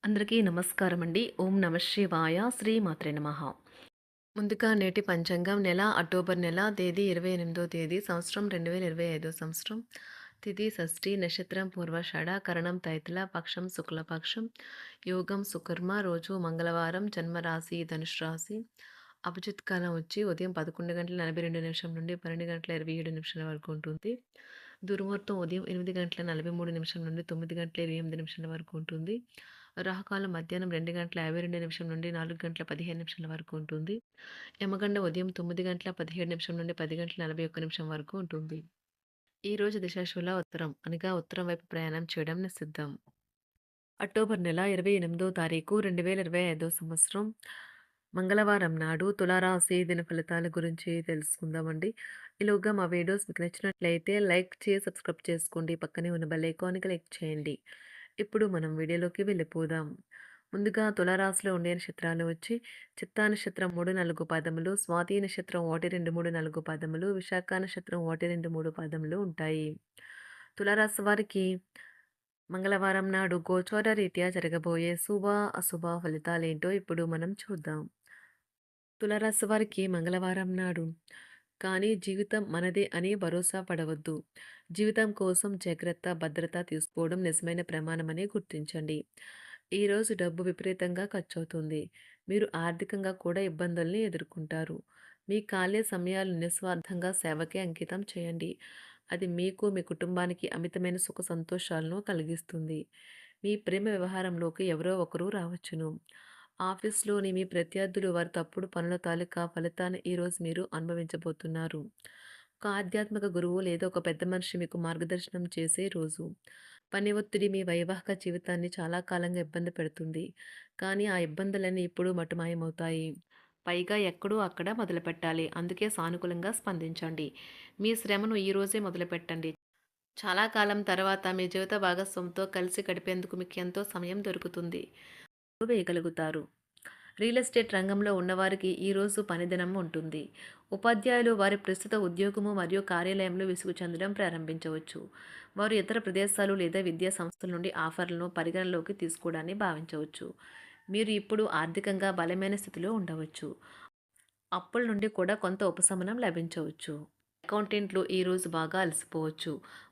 అందరికీ నమస్కారం అండి. ఓం నమ శివాయ. శ్రీమాత్రే నమః. ముందుగా నేటి పంచాంగం నెల అక్టోబర్ నెల తేదీ 28వ తేదీ సంవత్సరం 2025 సంవత్సరం. తిథి షష్ఠి నక్షత్రం పూర్వాషాఢ కరణం తైతుల పక్షం శుక్లపక్షం యోగం సుకర్మ రోజు మంగళవారం జన్మరాశి ధనుసు రాశి. అభిజిత్ కాలం వచ్చి ఉదయం 11:42 నుండి 12:27 వరకు ఉంటుంది. దుర్ముహూర్తం ఉదయం 8:43 నుండి 9:28 వరకు ఉంటుంది. రాహుకాలం మధ్యాహ్నం 2:52 నుండి 4:15 వరకు ఉంటుంది. యమగండ ఉదయం 9:17 నుండి 10:41 వరకు ఉంటుంది. ఈ రోజు దిశాశూల ఉత్తరం అనగా ఉత్తరం వైపు ప్రయాణం చేయడం నిషిద్ధం. అక్టోబర్ నెల 28వ తారీఖు 2025 సంవత్సరం మంగళవారం నాడు తులారాశి దిన ఫలితాల గురించి తెలుసుకుందామండి. ఈలోగా మా వీడియోస్ మీకు నచ్చినట్లయితే లైక్ చేసి సబ్స్క్రైబ్ చేసుకోండి. పక్కనే ఉన్న బెల్ ఐకాన్ని క్లిక్ చేయండి. ఇప్పుడు మనం వీడియోలోకి వెళ్ళిపోదాం. ముందుగా తులారాశిలో ఉండే నక్షత్రాలు వచ్చి చిత్తా నక్షత్రం 3, 4 పాదములు, స్వాతి నక్షత్రం 1, 2, 3, 4 పాదములు, విశాఖ నక్షత్రం 1, 2, 3 పాదములు ఉంటాయి. తులారాశి వారికి మంగళవారం నాడు గోచార రీత్యా జరగబోయే శుభ అశుభ ఫలితాలేంటో ఇప్పుడు మనం చూద్దాం. తులారాశి వారికి మంగళవారం నాడు కానీ జీవితం మనదే అని భరోసా పడవద్దు. జీవితం కోసం జాగ్రత్త భద్రత తీసుకోవడం నిజమైన ప్రమాణమని గుర్తించండి. ఈరోజు డబ్బు విపరీతంగా ఖర్చవుతుంది. మీరు ఆర్థికంగా కూడా ఇబ్బందుల్ని ఎదుర్కొంటారు. మీ ఖాళీ సమయాలు నిస్వార్థంగా సేవకే అంకితం చేయండి. అది మీకు మీ కుటుంబానికి అమితమైన సుఖ సంతోషాలను కలిగిస్తుంది. మీ ప్రేమ వ్యవహారంలోకి ఎవరో ఒకరు రావచ్చును. ఆఫీస్లోని మీ ప్రత్యర్థులు వారి తప్పుడు పనుల తాలూకా ఫలితాన్ని ఈరోజు మీరు అనుభవించబోతున్నారు. ఒక ఆధ్యాత్మిక గురువు లేదా ఒక పెద్ద మనిషి మీకు మార్గదర్శనం చేసే రోజు. పని ఒత్తిడి మీ వైవాహిక జీవితాన్ని చాలా కాలంగా ఇబ్బంది పెడుతుంది. కానీ ఆ ఇబ్బందులన్నీ ఇప్పుడు మటుమాయమవుతాయి. పైగా ఎక్కడో అక్కడ మొదలుపెట్టాలి. అందుకే సానుకూలంగా స్పందించండి. మీ శ్రమను ఈ రోజే మొదలుపెట్టండి. చాలా కాలం తర్వాత మీ జీవిత భాగస్వామితో కలిసి గడిపేందుకు మీకు ఎంతో సమయం దొరుకుతుంది. వేయగలుగుతారు. రియల్ ఎస్టేట్ రంగంలో ఉన్నవారికి ఈరోజు పనిదినం ఉంటుంది. ఉపాధ్యాయులు వారి ప్రస్తుత ఉద్యోగము మరియు కార్యాలయంలో విసుగు చెందడం ప్రారంభించవచ్చు. వారు ఇతర ప్రదేశాలు లేదా విద్యా సంస్థల నుండి ఆఫర్లను పరిగణలోకి తీసుకోవడాన్ని భావించవచ్చు. మీరు ఇప్పుడు ఆర్థికంగా బలమైన స్థితిలో ఉండవచ్చు. అప్పుల నుండి కూడా కొంత ఉపశమనం లభించవచ్చు. అకౌంటెంట్లు ఈరోజు బాగా అలసిపోవచ్చు.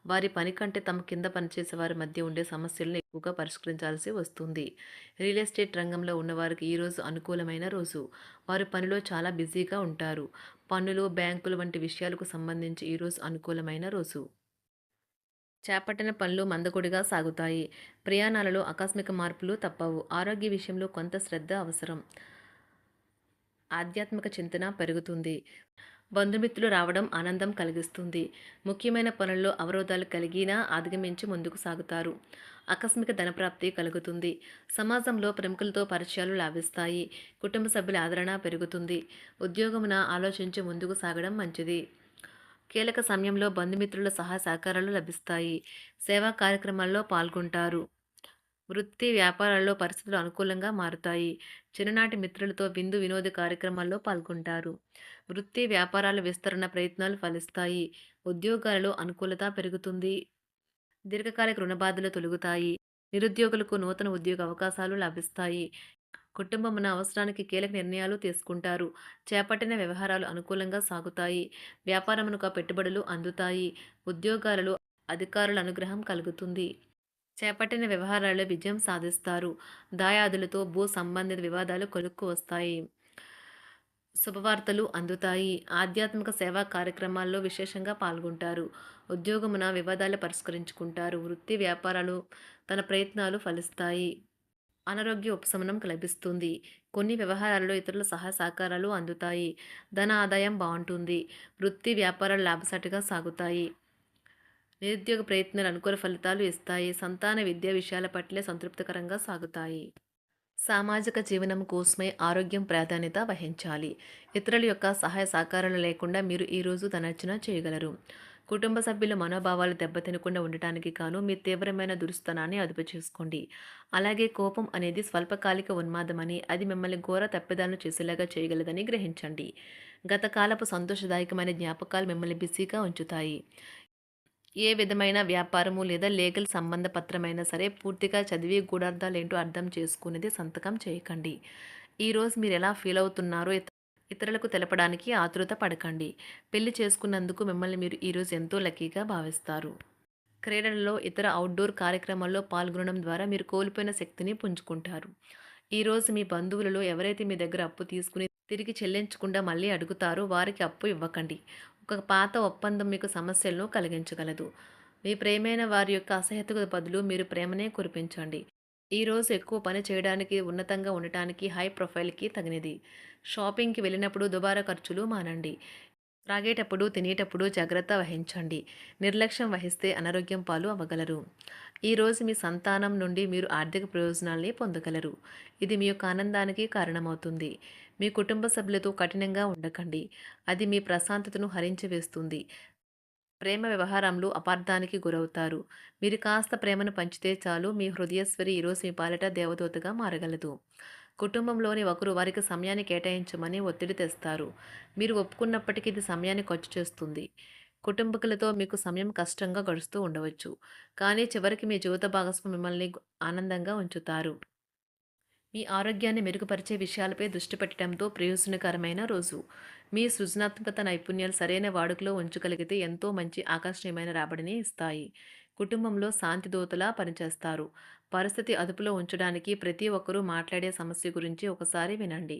వారి పని కంటే తమ కింద పనిచేసే వారి మధ్య ఉండే సమస్యలను ఎక్కువగా పరిష్కరించాల్సి వస్తుంది. రియల్ ఎస్టేట్ రంగంలో ఉన్నవారికి ఈరోజు అనుకూలమైన రోజు. వారు పనిలో చాలా బిజీగా ఉంటారు. పన్నులు, బ్యాంకులు వంటి విషయాలకు సంబంధించి ఈరోజు అనుకూలమైన రోజు. చేపట్టిన పనులు మందకొడిగా సాగుతాయి. ప్రయాణాలలో ఆకస్మిక మార్పులు తప్పవు. ఆరోగ్య విషయంలో కొంత శ్రద్ధ అవసరం. ఆధ్యాత్మిక చింతన పెరుగుతుంది. బంధుమిత్రులు రావడం ఆనందం కలిగిస్తుంది. ముఖ్యమైన పనుల్లో అవరోధాలు కలిగినా అధిగమించి ముందుకు సాగుతారు. ఆకస్మిక ధనప్రాప్తి కలుగుతుంది. సమాజంలో ప్రముఖులతో పరిచయాలు లాభిస్తాయి. కుటుంబ సభ్యుల ఆదరణ పెరుగుతుంది. ఉద్యోగమున ఆలోచించి ముందుకు సాగడం మంచిది. కీలక సమయంలో బంధుమిత్రుల సహాయ సహకారాలు లభిస్తాయి. సేవా కార్యక్రమాల్లో పాల్గొంటారు. వృత్తి వ్యాపారాల్లో పరిస్థితులు అనుకూలంగా మారుతాయి. చిన్ననాటి మిత్రులతో విందు వినోద కార్యక్రమాల్లో పాల్గొంటారు. వృత్తి వ్యాపారాల విస్తరణ ప్రయత్నాలు ఫలిస్తాయి. ఉద్యోగాలలో అనుకూలత పెరుగుతుంది. దీర్ఘకాలిక రుణబాధలు తొలగుతాయి. నిరుద్యోగులకు నూతన ఉద్యోగ అవకాశాలు లభిస్తాయి. కుటుంబమున అవసరానికి కీలక నిర్ణయాలు తీసుకుంటారు. చేపట్టిన వ్యవహారాలు అనుకూలంగా సాగుతాయి. వ్యాపారమునకు పెట్టుబడులు అందుతాయి. ఉద్యోగాలలో అధికారుల అనుగ్రహం కలుగుతుంది. చేపట్టిన వ్యవహారాల్లో విజయం సాధిస్తారు. దాయాదులతో భూ సంబంధిత వివాదాలు కొలుక్కు వస్తాయి. శుభవార్తలు అందుతాయి. ఆధ్యాత్మిక సేవా కార్యక్రమాల్లో విశేషంగా పాల్గొంటారు. ఉద్యోగమున వివాదాలు పరిష్కరించుకుంటారు. వృత్తి వ్యాపారాలు తన ప్రయత్నాలు ఫలిస్తాయి. అనారోగ్య ఉపశమనం లభిస్తుంది. కొన్ని వ్యవహారాల్లో ఇతరుల సహాయ సహకారాలు అందుతాయి. ధన ఆదాయం బాగుంటుంది. వృత్తి వ్యాపారాలు లాభసాటిగా సాగుతాయి. నిరుద్యోగ ప్రయత్నాలు అనుకూల ఫలితాలు ఇస్తాయి. సంతాన విద్యా విషయాల పట్లే సంతృప్తికరంగా సాగుతాయి. సామాజిక జీవనం కోసమే ఆరోగ్యం ప్రాధాన్యత వహించాలి. ఇతరుల యొక్క సహాయ సహకారాలు లేకుండా మీరు ఈరోజు ధనార్జన చేయగలరు. కుటుంబ సభ్యుల మనోభావాలు దెబ్బతినకుండా ఉండటానికి గాను మీ తీవ్రమైన దురుస్తనాన్ని అదుపు చేసుకోండి. అలాగే కోపం అనేది స్వల్పకాలిక ఉన్మాదమని, అది మిమ్మల్ని ఘోర తప్పిదాలను చేసేలాగా చేయగలదని గ్రహించండి. గత కాలపు సంతోషదాయకమైన జ్ఞాపకాలు మిమ్మల్ని బిజీగా ఉంచుతాయి. ఏ విధమైన వ్యాపారము లేదా లీగల్ సంబంధ పత్రమైనా సరే పూర్తిగా చదివి గూఢార్థాలేంటో అర్థం చేసుకునేది సంతకం చేయకండి. ఈరోజు మీరు ఎలా ఫీల్ అవుతున్నారో ఇతరులకు తెలపడానికి ఆతృత పడకండి. పెళ్లి చేసుకున్నందుకు మిమ్మల్ని మీరు ఈరోజు ఎంతో లక్కీగా భావిస్తారు. క్రీడలలో ఇతర అవుట్‌డోర్ కార్యక్రమాల్లో పాల్గొనడం ద్వారా మీరు కోల్పోయిన శక్తిని పుంజుకుంటారు. ఈరోజు మీ బంధువులలో ఎవరైతే మీ దగ్గర అప్పు తీసుకుని తిరిగి చెల్లించకుండా మళ్ళీ అడుగుతారో వారికి అప్పు ఇవ్వకండి. ఒక పాత ఒప్పందం మీకు సమస్యలను కలిగించగలదు. మీ ప్రియమైన వారి యొక్క అసహ్యతకు బదులు మీరు ప్రేమనే కురిపించండి. ఈరోజు ఎక్కువ పని చేయడానికి, ఉన్నతంగా ఉండటానికి, హై ప్రొఫైల్‌కి తగినది. షాపింగ్‌కి వెళ్ళినప్పుడు దుబారా ఖర్చులు మానండి. త్రాగేటప్పుడు, తినేటప్పుడు జాగ్రత్త వహించండి. నిర్లక్ష్యం వహిస్తే అనారోగ్యం పాలు అవ్వగలరు. ఈరోజు మీ సంతానం నుండి మీరు ఆర్థిక ప్రయోజనాల్ని పొందగలరు. ఇది మీ యొక్క ఆనందానికి కారణమవుతుంది. మీ కుటుంబ సభ్యులతో కఠినంగా ఉండకండి. అది మీ ప్రశాంతతను హరించి వేస్తుంది. ప్రేమ వ్యవహారంలో అపార్థానికి గురవుతారు. మీరు కాస్త ప్రేమను పంచితే చాలు మీ హృదయశ్వరి ఈరోజు మీ పాలిట దేవదూతగా మారగలదు. కుటుంబంలోని ఒకరు వారికి సమయాన్ని కేటాయించమని ఒత్తిడి తెస్తారు. మీరు ఒప్పుకున్నప్పటికీ ఇది సమయాన్ని ఖర్చు చేస్తుంది. కుటుంబకులతో మీకు సమయం కష్టంగా గడుస్తూ ఉండవచ్చు. కానీ చివరికి మీ జీవిత భాగస్వామి మిమ్మల్ని ఆనందంగా ఉంచుతారు. మీ ఆరోగ్యాన్ని మెరుగుపరిచే విషయాలపై దృష్టి పెట్టడంతో ప్రయోజనకరమైన రోజు. మీ సృజనాత్మకత నైపుణ్యాలు సరైన వాడుకలో ఉంచగలిగితే ఎంతో మంచి ఆకర్షణీయమైన రాబడిని ఇస్తాయి. కుటుంబంలో శాంతి దూతలా పనిచేస్తారు. పరిస్థితి అదుపులో ఉంచడానికి ప్రతి ఒక్కరూ మాట్లాడే సమస్య గురించి ఒకసారి వినండి.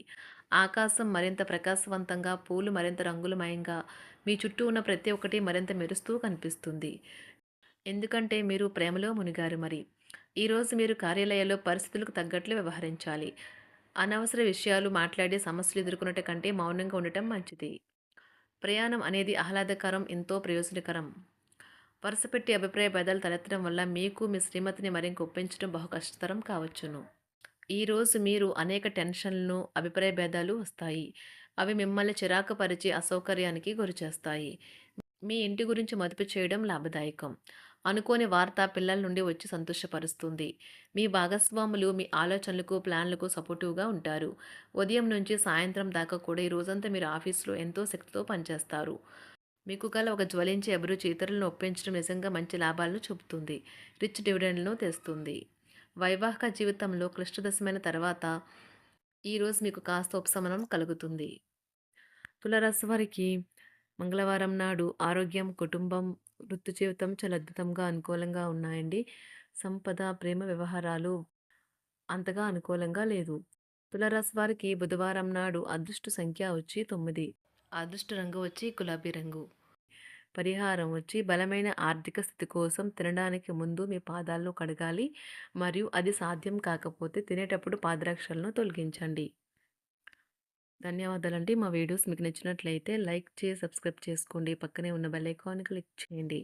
ఆకాశం మరింత ప్రకాశవంతంగా, పూలు మరింత రంగులమయంగా, మీ చుట్టూ ఉన్న ప్రతి ఒక్కటి మరింత మెరుస్తూ కనిపిస్తుంది. ఎందుకంటే మీరు ప్రేమలో మునిగారు మరి. ఈరోజు మీరు కార్యాలయాల్లో పరిస్థితులకు తగ్గట్లు వ్యవహరించాలి. అనవసర విషయాలు మాట్లాడి సమస్యలు ఎదుర్కొనట కంటే మౌనంగా ఉండటం మంచిది. ప్రయాణం అనేది ఆహ్లాదకరం, ఎంతో ప్రయోజనకరం. వరుసపెట్టి అభిప్రాయ భేదాలు తలెత్తడం వల్ల మీకు మీ శ్రీమతిని మరింక ఒప్పించడం బహు కష్టతరం కావచ్చును. ఈరోజు మీరు అనేక టెన్షన్లను, అభిప్రాయ భేదాలు వస్తాయి. అవి మిమ్మల్ని చిరాకు పరిచి అసౌకర్యానికి గురిచేస్తాయి. మీ ఇంటి గురించి మదుపు చేయడం లాభదాయకం. అనుకోని వార్త పిల్లల నుండి వచ్చి సంతోషపరుస్తుంది. మీ భాగస్వాములు మీ ఆలోచనలకు, ప్లాన్లకు సపోర్టివ్‌గా ఉంటారు. ఉదయం నుంచి సాయంత్రం దాకా కూడా ఈ రోజంతా మీరు ఆఫీస్‌లో ఎంతో శక్తితో పనిచేస్తారు. మీకు గల ఒక జ్వలించే అభిరుచి ఇతరులను ఒప్పించడం నిజంగా మంచి లాభాలను చూపుతుంది. రిచ్ డివిడెండ్‌లను తెస్తుంది. వైవాహిక జీవితంలో క్లిష్టదశమైన తర్వాత ఈరోజు మీకు కాస్త ఉపశమనం కలుగుతుంది. తులారాశి వారికి మంగళవారం నాడు ఆరోగ్యం, కుటుంబం, వృత్తి జీవితం చాలా అద్భుతంగా అనుకూలంగా ఉన్నాయండి. సంపద, ప్రేమ వ్యవహారాలు అంతగా అనుకూలంగా లేదు. తులారాశి వారికి బుధవారం నాడు అదృష్ట సంఖ్య వచ్చి 9. అదృష్ట రంగు వచ్చి గులాబీ రంగు. పరిహారం వచ్చి బలమైన ఆర్థిక స్థితి కోసం తినడానికి ముందు మీ పాదాలను కడగాలి మరియు అది సాధ్యం కాకపోతే తినేటప్పుడు పాదరక్షలను తొలగించండి. ధన్యవాదాలండి. మా వీడియోస్ మీకు నచ్చినట్లయితే లైక్ చేసి, సబ్స్క్రైబ్ చేసుకోండి. పక్కనే ఉన్న బెల్ ఐకాన్ క్లిక్ చేయండి.